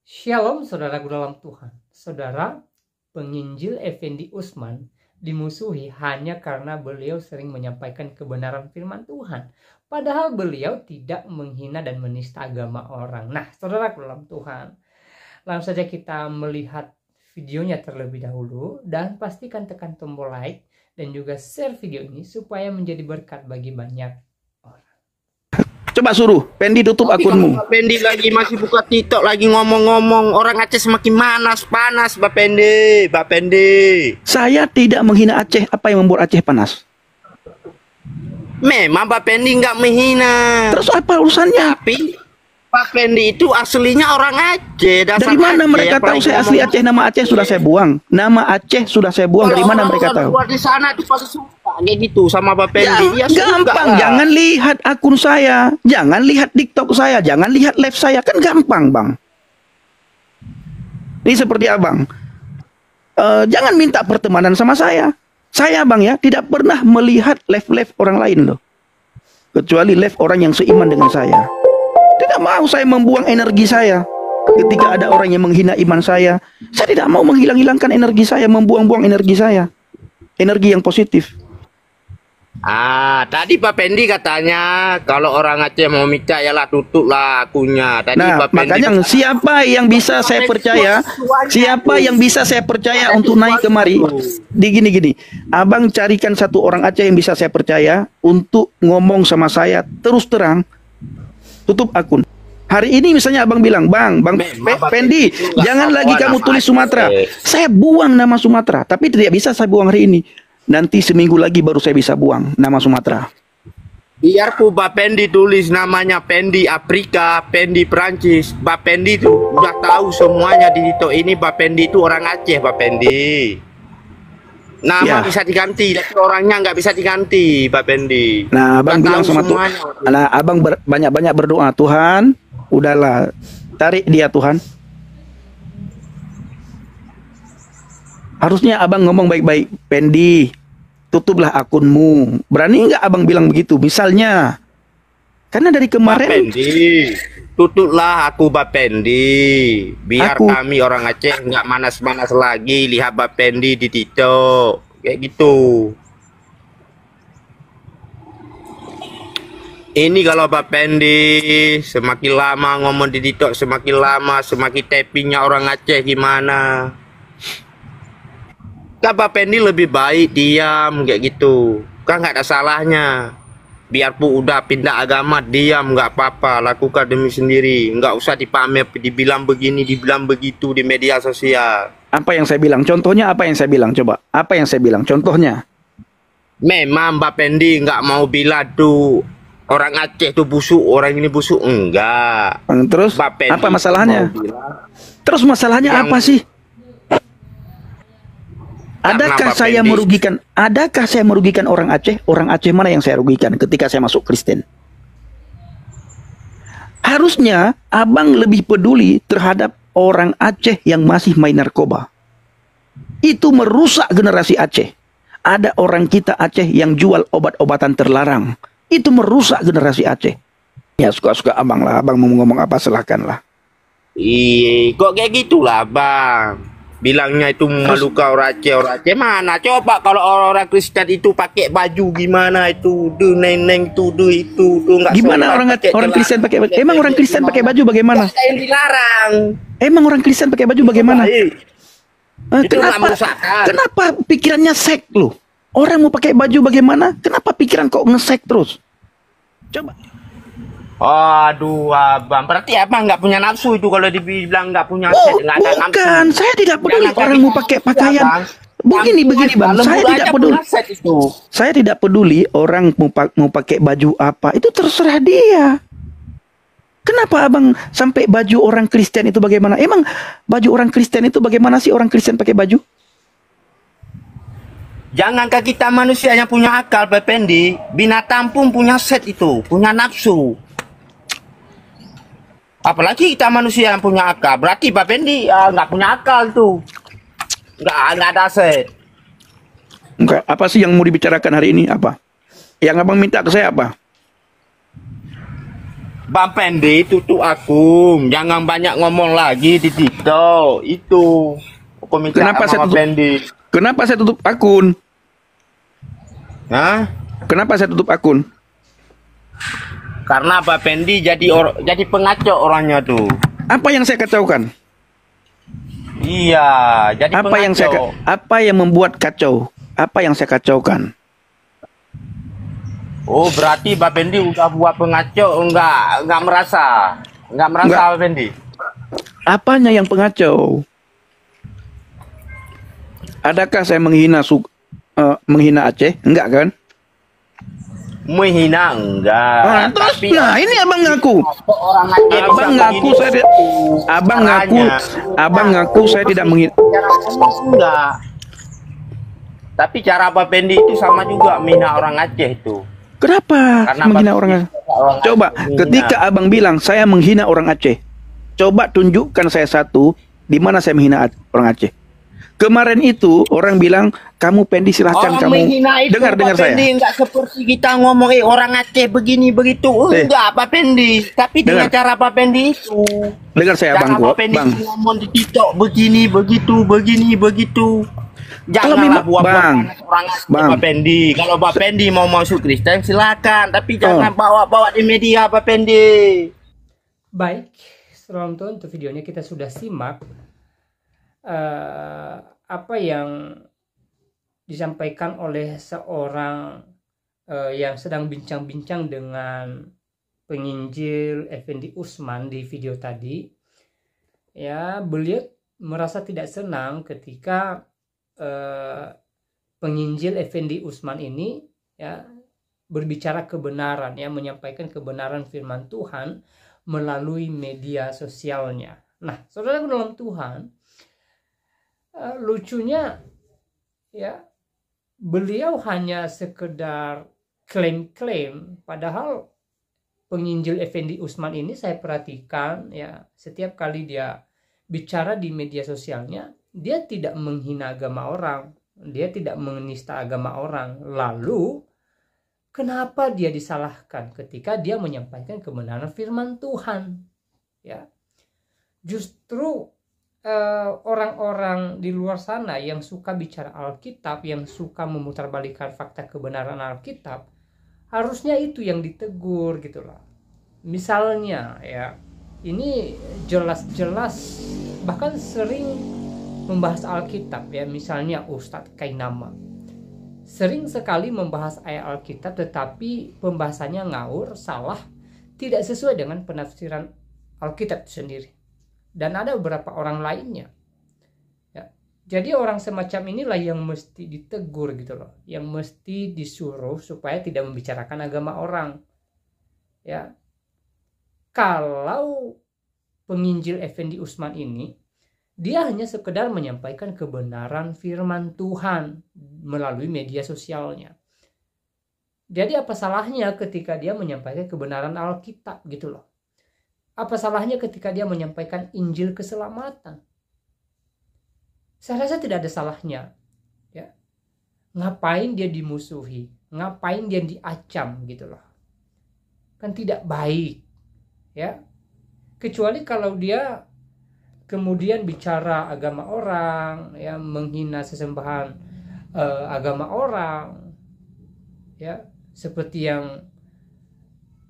Shalom saudaraku dalam Tuhan. Saudara, penginjil Effendi Usman dimusuhi hanya karena beliau sering menyampaikan kebenaran firman Tuhan. Padahal beliau tidak menghina dan menista agama orang. Nah, saudaraku dalam Tuhan, langsung saja kita melihat videonya terlebih dahulu. Dan pastikan tekan tombol like dan juga share video ini supaya menjadi berkat bagi banyak orang. Coba suruh Pendi tutup akunmu. Pendi lagi masih buka TikTok lagi ngomong-ngomong, orang Aceh semakin panas, Pak Pendi. Saya tidak menghina Aceh. Apa yang membuat Aceh panas? Memang Pak Pendi nggak menghina. Terus apa urusannya? Tapi Pak Pendi itu aslinya orang Aceh. Dari mana mereka tahu saya asli Aceh? Nama Aceh sudah saya buang. Nama Aceh sudah saya buang. Dari mana mereka tahu? Di sana itu pasti suka kayak gitu sama Pak Pendi. Ya, gampang. Jangan lihat akun saya, jangan lihat TikTok saya, jangan lihat live saya. Kan gampang, Bang. Ini seperti abang. Jangan minta pertemanan sama saya. Saya, Bang, ya tidak pernah melihat live orang lain loh. Kecuali live orang yang seiman dengan saya. Tidak mau saya membuang energi saya ketika ada orang yang menghina iman saya. Saya tidak mau menghilang-hilangkan energi saya, membuang-buang energi saya. Energi yang positif. Tadi Pak Pendi katanya kalau orang Aceh mau minta yalah tutuplah akunnya. Tadi Nah, Pak Pendi makanya siapa yang bisa saya percaya? Siapa yang bisa saya percaya untuk naik kemari? Gini. Abang carikan satu orang Aceh yang bisa saya percaya untuk ngomong sama saya terus terang. Tutup akun. Hari ini misalnya abang bilang, Bang Pendi, jangan lagi kamu tulis Sumatera. Saya buang nama Sumatera, tapi tidak bisa saya buang hari ini. Nanti seminggu lagi baru saya bisa buang nama Sumatera. Biarpun Pak Pendi tulis namanya Pendi Afrika, Pendi Prancis, Pak Pendi itu udah tahu semuanya di TikTok ini. Pak Pendi itu orang Aceh, Pak Pendi. Nama bisa diganti, tapi orangnya nggak bisa diganti, Pak Pendi. Nah, abang bilang sama Tuhan. Nah, abang banyak-banyak berdoa, Tuhan, udahlah, tarik dia Tuhan. Harusnya abang ngomong baik-baik, Pendi, tutuplah akunmu. Berani nggak abang bilang begitu? Misalnya, karena dari kemarin. Pak Pendi, tutuplah aku Pak Pendi. Biar kami orang Aceh nggak manas-manas lagi lihat Pak Pendi di TikTok. Kayak gitu. Ini kalau Pak Pendi semakin lama ngomong di TikTok, semakin lama semakin tappingnya orang Aceh gimana. Kan Pak Pendi lebih baik diam kayak gitu. Kan nggak ada salahnya. Biarpun udah pindah agama, diam nggak apa-apa, lakukan demi sendiri, nggak usah dipamer, dibilang begini, dibilang begitu di media sosial. Apa yang saya bilang? Contohnya apa yang saya bilang? Coba, apa yang saya bilang? Contohnya? Memang Mbak Pendi nggak mau bilang tuh orang Aceh tuh busuk, orang ini busuk, enggak. Terus apa masalahnya? Terus masalahnya apa sih? Adakah saya merugikan? Adakah saya merugikan orang Aceh? Orang Aceh mana yang saya rugikan ketika saya masuk Kristen? Harusnya abang lebih peduli terhadap orang Aceh yang masih main narkoba. Itu merusak generasi Aceh. Ada orang kita Aceh yang jual obat-obatan terlarang. Itu merusak generasi Aceh. Ya suka-suka abang lah. Abang mau ngomong apa silahkan lah. Iya, kok kayak gitulah bang. Bilangnya itu meluka orang Aceh mana? Coba kalau orang Kristen itu pakai baju gimana itu, neng itu, itu nggak. Gimana orang Kristen pakai baju? Emang orang Kristen pakai baju bagaimana? Yang dilarang. Emang orang Kristen pakai baju bagaimana? Kenapa pikirannya sek loh? Orang mau pakai baju bagaimana? Kenapa pikiran kok ngesek terus? Coba. Aduh abang, berarti abang nggak punya nafsu itu kalau dibilang nggak punya set, nggak ada nafsu. Bukan, saya tidak peduli orang mau pakai pakaian. Begini bang, saya tidak peduli. Saya tidak peduli orang mau pakai baju apa, itu terserah dia. Kenapa abang sampai baju orang Kristen itu bagaimana? Emang baju orang Kristen itu bagaimana sih orang Kristen pakai baju? Jangankah kita manusia yang punya akal, Pak Pendi, binatang pun punya set itu, punya nafsu. Apalagi kita manusia yang punya akal. Berarti Pak Pendi nggak punya akal tuh. Nggak ada set. Enggak, apa sih yang mau dibicarakan hari ini? Apa? Yang abang minta ke saya apa? Bang Pendi tutup akun, jangan banyak ngomong lagi di TikTok. Itu aku minta Kenapa sama saya Bang tutup? Pendi. Kenapa saya tutup akun? Hah? Kenapa saya tutup akun? Karena Bang Pendi jadi pengacau orangnya tuh. Apa yang saya kacaukan? Iya, jadi pengacau. Apa yang membuat kacau? Apa yang saya kacaukan? Oh, berarti Bang Pendi udah buat pengacau, enggak merasa. Enggak merasa Enggak. Bang Pendi. Apanya yang pengacau? Adakah saya menghina Aceh? Enggak kan? Menghina enggak. Terus, ini abang ngaku. Orang Aceh Abang bisa ngaku begini. saya tidak. Abang ngaku saya tidak menghina. Cara ngomong enggak. Tapi cara Bang Pendi itu sama juga menghina orang Aceh itu. Kenapa Karena menghina Bang orang Pendi Aceh? orang Coba, Aceh menghina. ketika abang bilang saya menghina orang Aceh, coba tunjukkan saya satu di mana saya menghina orang Aceh. Kemarin itu orang bilang kamu Pendi silahkan Orang kamu menghina itu dengar Pak saya. Pendi enggak seperti kita ngomong orang Aceh begini begitu. Enggak Pak Pendi, tapi dengan Dengar. cara Pak Pendi itu. Dengar saya Cara abang Pak Pendi bang. ngomong di TikTok begini begitu. Kalau Janganlah memang- buat-buat Bang, orang Aceh Bang. Pak Pendi. Kalau Pak Pendi mau masuk Kristen silakan, tapi jangan bawa-bawa di media Pak Pendi. Baik, setelah nonton untuk videonya kita sudah simak apa yang disampaikan oleh seorang yang sedang bincang-bincang dengan penginjil Effendi Usman di video tadi. Ya, beliau merasa tidak senang ketika penginjil Effendi Usman ini ya berbicara kebenaran, ya menyampaikan kebenaran firman Tuhan melalui media sosialnya. Nah, saudara dalam Tuhan, lucunya ya beliau hanya sekedar klaim-klaim, padahal penginjil Effendi Usman ini saya perhatikan ya setiap kali dia bicara di media sosialnya, dia tidak menghina agama orang, dia tidak menista agama orang. Lalu kenapa dia disalahkan ketika dia menyampaikan kebenaran firman Tuhan? Ya, justru orang-orang di luar sana yang suka bicara Alkitab, yang suka memutarbalikkan fakta kebenaran Alkitab, harusnya itu yang ditegur gitu loh. Misalnya ya, ini jelas-jelas bahkan sering membahas Alkitab ya, misalnya Ustadz Kainama sering sekali membahas ayat Alkitab tetapi pembahasannya ngawur, salah, tidak sesuai dengan penafsiran Alkitab sendiri. Dan ada beberapa orang lainnya ya. Jadi orang semacam inilah yang mesti ditegur gitu loh, yang mesti disuruh supaya tidak membicarakan agama orang ya. Kalau penginjil Effendi Usman ini, dia hanya sekedar menyampaikan kebenaran firman Tuhan melalui media sosialnya. Jadi apa salahnya ketika dia menyampaikan kebenaran Alkitab gitu loh. Apa salahnya ketika dia menyampaikan Injil keselamatan? Saya rasa tidak ada salahnya. Ya. Ngapain dia dimusuhi? Ngapain dia diacam gitu loh? Kan tidak baik. Ya. Kecuali kalau dia kemudian bicara agama orang, ya menghina sesembahan agama orang, ya seperti yang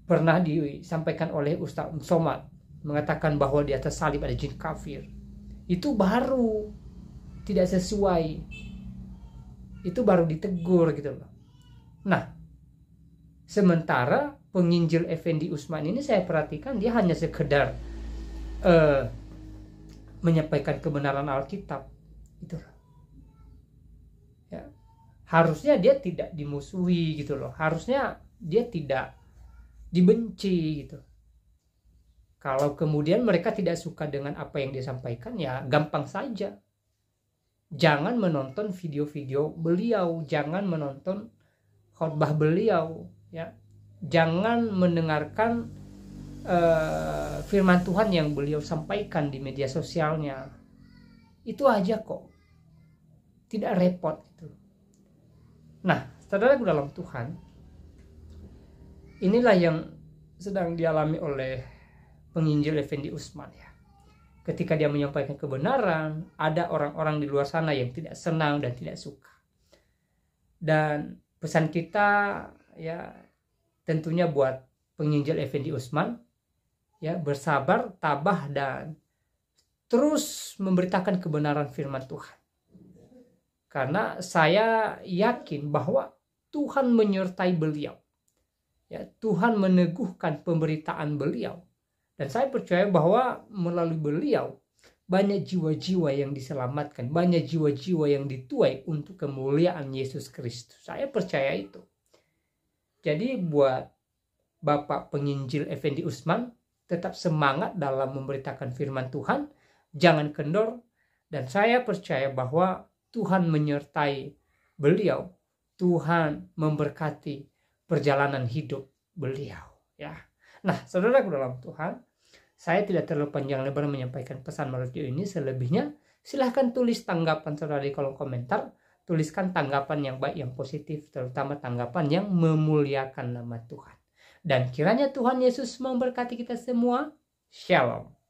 pernah disampaikan oleh Ustadz Somad, mengatakan bahwa di atas salib ada jin kafir. Itu baru tidak sesuai, itu baru ditegur gitu loh. Nah, sementara penginjil Effendi Usman ini saya perhatikan dia hanya sekedar menyampaikan kebenaran Alkitab gitu loh. Ya. Harusnya dia tidak dimusuhi gitu loh. Harusnya dia tidak dibenci gitu. Kalau kemudian mereka tidak suka dengan apa yang dia sampaikan, ya gampang saja. Jangan menonton video-video beliau, jangan menonton khotbah beliau, ya. Jangan mendengarkan firman Tuhan yang beliau sampaikan di media sosialnya. Itu aja kok, tidak repot gitu. Nah, saudara dalam Tuhan, inilah yang sedang dialami oleh penginjil Effendi Usman ya. Ketika dia menyampaikan kebenaran, ada orang-orang di luar sana yang tidak senang dan tidak suka. Dan pesan kita ya tentunya buat penginjil Effendi Usman ya, bersabar, tabah, dan terus memberitakan kebenaran firman Tuhan. Karena saya yakin bahwa Tuhan menyertai beliau. Ya, Tuhan meneguhkan pemberitaan beliau. Dan saya percaya bahwa melalui beliau banyak jiwa-jiwa yang diselamatkan, banyak jiwa-jiwa yang dituai untuk kemuliaan Yesus Kristus. Saya percaya itu. Jadi buat Bapak Penginjil Effendi Usman, tetap semangat dalam memberitakan firman Tuhan, jangan kendor, dan saya percaya bahwa Tuhan menyertai beliau, Tuhan memberkati perjalanan hidup beliau ya. Nah, saudaraku dalam Tuhan, saya tidak terlalu panjang lebar menyampaikan pesan melalui video ini. Selebihnya silahkan tulis tanggapan saudara di kolom komentar. Tuliskan tanggapan yang baik, yang positif, terutama tanggapan yang memuliakan nama Tuhan. Dan kiranya Tuhan Yesus memberkati kita semua. Shalom.